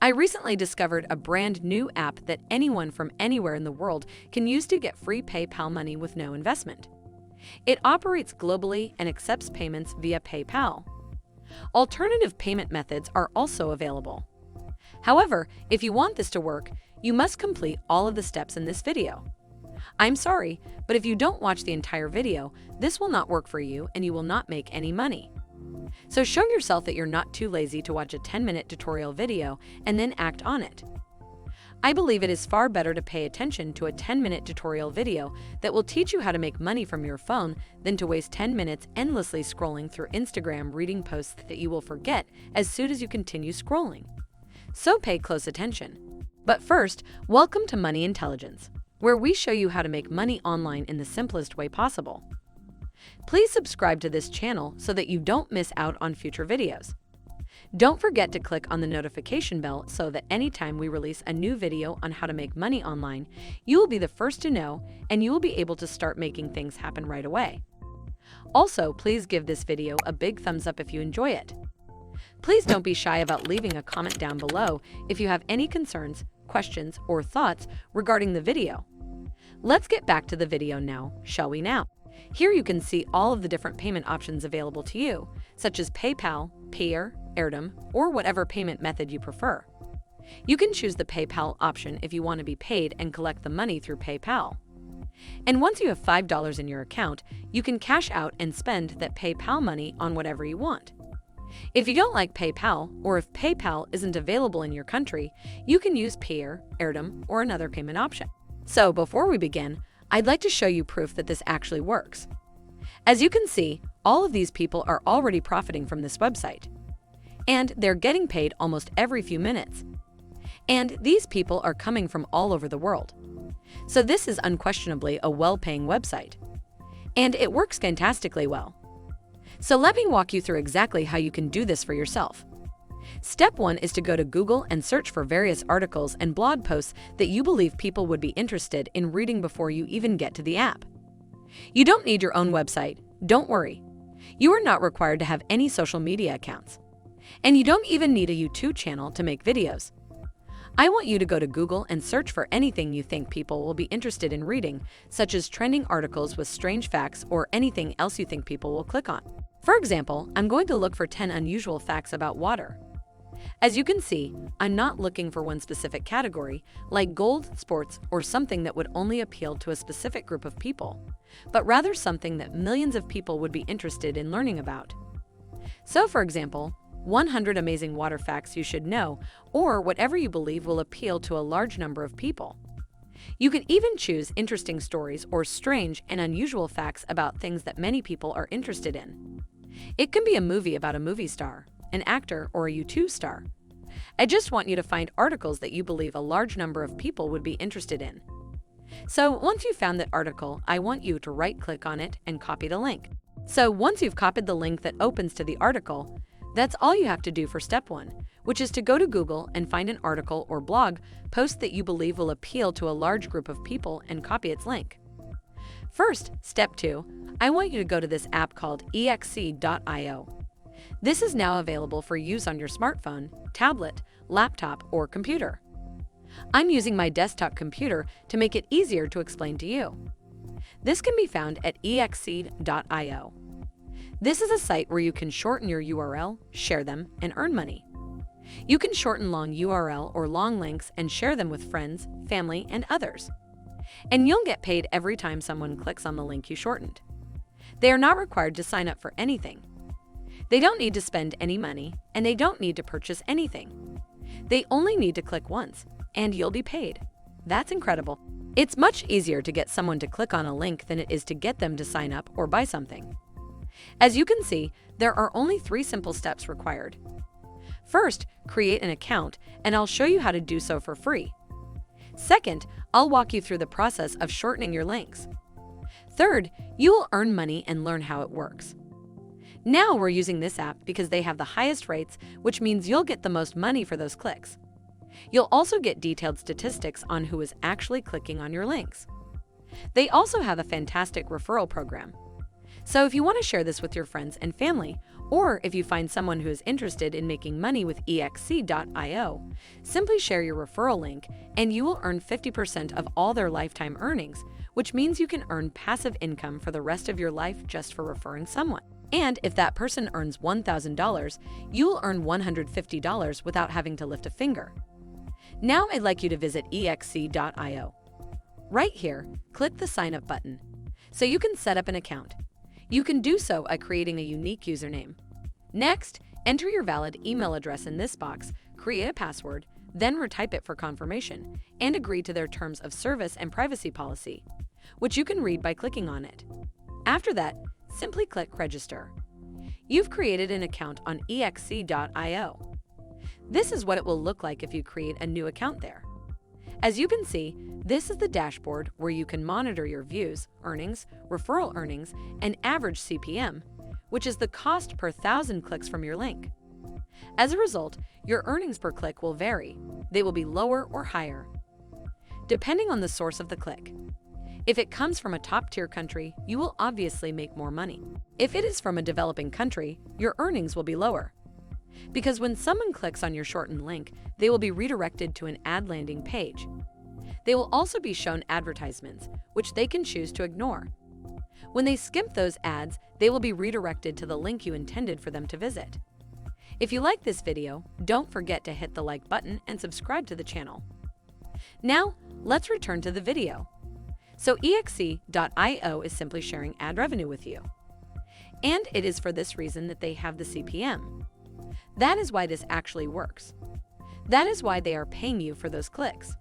I recently discovered a brand new app that anyone from anywhere in the world can use to get free PayPal money with no investment. It operates globally and accepts payments via PayPal. Alternative payment methods are also available. However, if you want this to work, you must complete all of the steps in this video. I'm sorry, but if you don't watch the entire video, this will not work for you and you will not make any money. So show yourself that you're not too lazy to watch a 10-minute tutorial video and then act on it. I believe it is far better to pay attention to a 10-minute tutorial video that will teach you how to make money from your phone than to waste 10 minutes endlessly scrolling through Instagram reading posts that you will forget as soon as you continue scrolling. So pay close attention. But first, welcome to Money Intelligence, where we show you how to make money online in the simplest way possible. Please subscribe to this channel so that you don't miss out on future videos. Don't forget to click on the notification bell so that anytime we release a new video on how to make money online, you will be the first to know and you will be able to start making things happen right away. Also, please give this video a big thumbs up if you enjoy it. Please don't be shy about leaving a comment down below if you have any concerns, questions, or thoughts regarding the video. Let's get back to the video now, shall we now? Here you can see all of the different payment options available to you, such as PayPal, Payeer, Airtem, or whatever payment method you prefer. You can choose the PayPal option if you want to be paid and collect the money through PayPal. And once you have $5 in your account, you can cash out and spend that PayPal money on whatever you want. If you don't like PayPal, or if PayPal isn't available in your country, you can use Payeer, Airtem, or another payment option. So before we begin, I'd like to show you proof that this actually works. As you can see, all of these people are already profiting from this website. And they're getting paid almost every few minutes. And these people are coming from all over the world. So this is unquestionably a well-paying website. And it works fantastically well. So let me walk you through exactly how you can do this for yourself. Step 1 is to go to Google and search for various articles and blog posts that you believe people would be interested in reading before you even get to the app. You don't need your own website, don't worry. You are not required to have any social media accounts. And you don't even need a YouTube channel to make videos. I want you to go to Google and search for anything you think people will be interested in reading, such as trending articles with strange facts or anything else you think people will click on. For example, I'm going to look for 10 unusual facts about water. As you can see, I'm not looking for one specific category, like gold, sports, or something that would only appeal to a specific group of people, but rather something that millions of people would be interested in learning about. So for example, 100 amazing water facts you should know, or whatever you believe will appeal to a large number of people. You can even choose interesting stories or strange and unusual facts about things that many people are interested in. It can be a movie about a movie star, an actor, or a YouTube star. I just want you to find articles that you believe a large number of people would be interested in. So once you've found that article, I want you to right-click on it and copy the link. So once you've copied the link that opens to the article, that's all you have to do for step 1, which is to go to Google and find an article or blog post that you believe will appeal to a large group of people and copy its link. First, step 2, I want you to go to this app called Excio.io. This is now available for use on your smartphone, tablet, laptop, or computer. I'm using my desktop computer to make it easier to explain to you. This can be found at exceed.io. This is a site where you can shorten your URL, share them, and earn money. You can shorten long URL or long links and share them with friends, family, and others. And you'll get paid every time someone clicks on the link you shortened. They are not required to sign up for anything. They don't need to spend any money, and they don't need to purchase anything. They only need to click once, and you'll be paid. That's incredible. It's much easier to get someone to click on a link than it is to get them to sign up or buy something. As you can see, there are only 3 simple steps required. First, create an account, and I'll show you how to do so for free. Second, I'll walk you through the process of shortening your links. Third, you will earn money and learn how it works. Now we're using this app because they have the highest rates, which means you'll get the most money for those clicks. You'll also get detailed statistics on who is actually clicking on your links. They also have a fantastic referral program. So if you want to share this with your friends and family, Or if you find someone who is interested in making money with Excio, simply share your referral link and you will earn 50% of all their lifetime earnings, which means you can earn passive income for the rest of your life just for referring someone. And if that person earns $1,000, you will earn $150 without having to lift a finger. Now I'd like you to visit exc.io. Right here, click the Sign Up button so you can set up an account. You can do so by creating a unique username. Next, enter your valid email address in this box, create a password, then retype it for confirmation, and agree to their terms of service and privacy policy, which you can read by clicking on it. After that, simply click Register. You've created an account on exc.io. This is what it will look like if you create a new account there. As you can see, this is the dashboard where you can monitor your views, earnings, referral earnings, and average CPM, which is the cost per 1,000 clicks from your link. As a result, your earnings per click will vary. They will be lower or higher, depending on the source of the click. If it comes from a top-tier country, you will obviously make more money. If it is from a developing country, your earnings will be lower. Because when someone clicks on your shortened link, they will be redirected to an ad landing page. They will also be shown advertisements, which they can choose to ignore. When they skip those ads, they will be redirected to the link you intended for them to visit. If you like this video, don't forget to hit the like button and subscribe to the channel. Now, let's return to the video. So exc.io is simply sharing ad revenue with you. And it is for this reason that they have the CPM. That is why this actually works. That is why they are paying you for those clicks.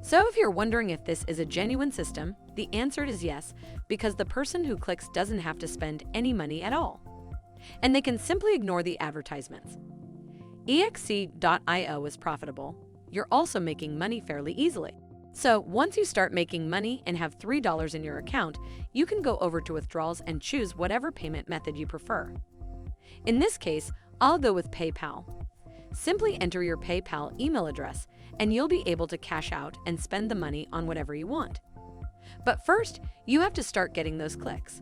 So if you're wondering if this is a genuine system, the answer is yes, because the person who clicks doesn't have to spend any money at all. And they can simply ignore the advertisements. exc.io is profitable. You're also making money fairly easily. So once you start making money and have $3 in your account, you can go over to withdrawals and choose whatever payment method you prefer. In this case, I'll go with PayPal. Simply enter your PayPal email address and you'll be able to cash out and spend the money on whatever you want. But first, you have to start getting those clicks.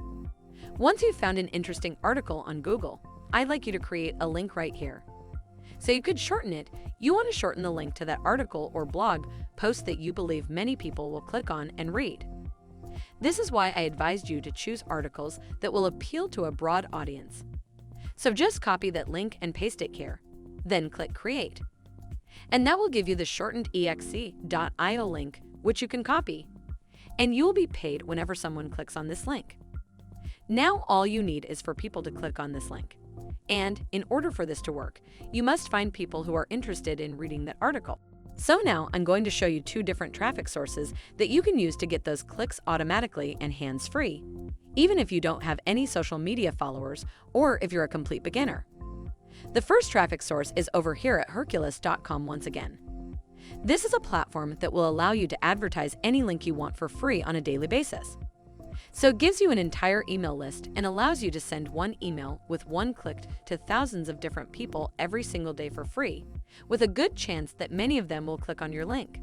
Once you've found an interesting article on Google, I'd like you to create a link right here. So you could shorten it. You want to shorten the link to that article or blog post that you believe many people will click on and read. This is why I advised you to choose articles that will appeal to a broad audience. So just copy that link and paste it here, then click Create. And that will give you the shortened exc.io link, which you can copy. And you will be paid whenever someone clicks on this link. Now all you need is for people to click on this link. And in order for this to work, you must find people who are interested in reading that article. So now I'm going to show you two different traffic sources that you can use to get those clicks automatically and hands-free, even if you don't have any social media followers or if you're a complete beginner. The first traffic source is over here at Hercules.com once again. This is a platform that will allow you to advertise any link you want for free on a daily basis. So it gives you an entire email list and allows you to send one email with one click to thousands of different people every single day for free, with a good chance that many of them will click on your link.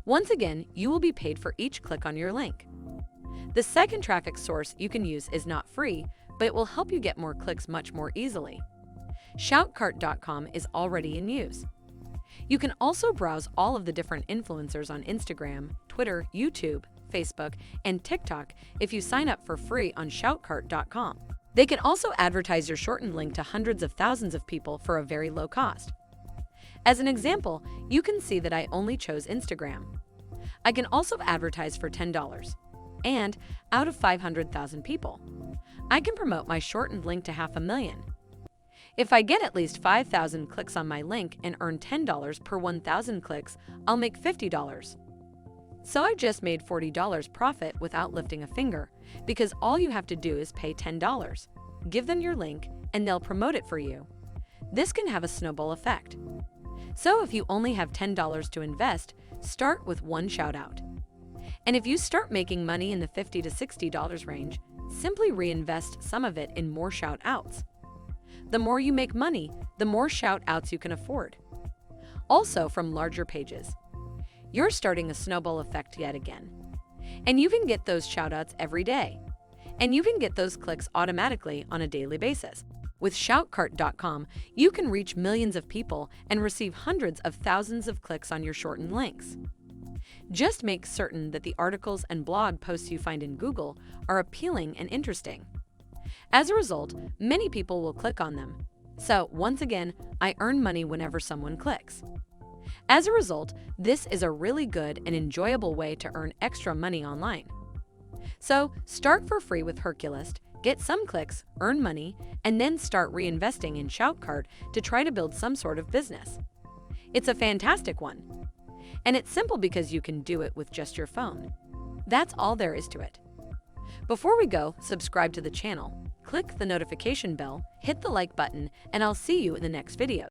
Once again, you will be paid for each click on your link. The second traffic source you can use is not free, but it will help you get more clicks much more easily. Shoutcart.com is already in use. You can also browse all of the different influencers on Instagram, Twitter, YouTube, Facebook, and TikTok if you sign up for free on Shoutcart.com. They can also advertise your shortened link to hundreds of thousands of people for a very low cost. As an example, you can see that I only chose Instagram. I can also advertise for $10. And out of 500,000 people, I can promote my shortened link to 500,000. If I get at least 5,000 clicks on my link and earn $10 per 1,000 clicks, I'll make $50. So I just made $40 profit without lifting a finger, because all you have to do is pay $10. Give them your link, and they'll promote it for you. This can have a snowball effect. So if you only have $10 to invest, start with one shout-out. And if you start making money in the $50 to $60 range, simply reinvest some of it in more shout-outs. The more you make money, the more shout-outs you can afford. Also from larger pages. You're starting a snowball effect yet again. And you can get those shout-outs every day. And you can get those clicks automatically on a daily basis. With Shoutcart.com, you can reach millions of people and receive hundreds of thousands of clicks on your shortened links. Just make certain that the articles and blog posts you find in Google are appealing and interesting. As a result, many people will click on them. So, once again, I earn money whenever someone clicks. As a result, this is a really good and enjoyable way to earn extra money online. So, start for free with Herculist, get some clicks, earn money, and then start reinvesting in Shoutcart to try to build some sort of business. It's a fantastic one. And it's simple because you can do it with just your phone. That's all there is to it. Before we go, subscribe to the channel, click the notification bell, hit the like button, and I'll see you in the next video.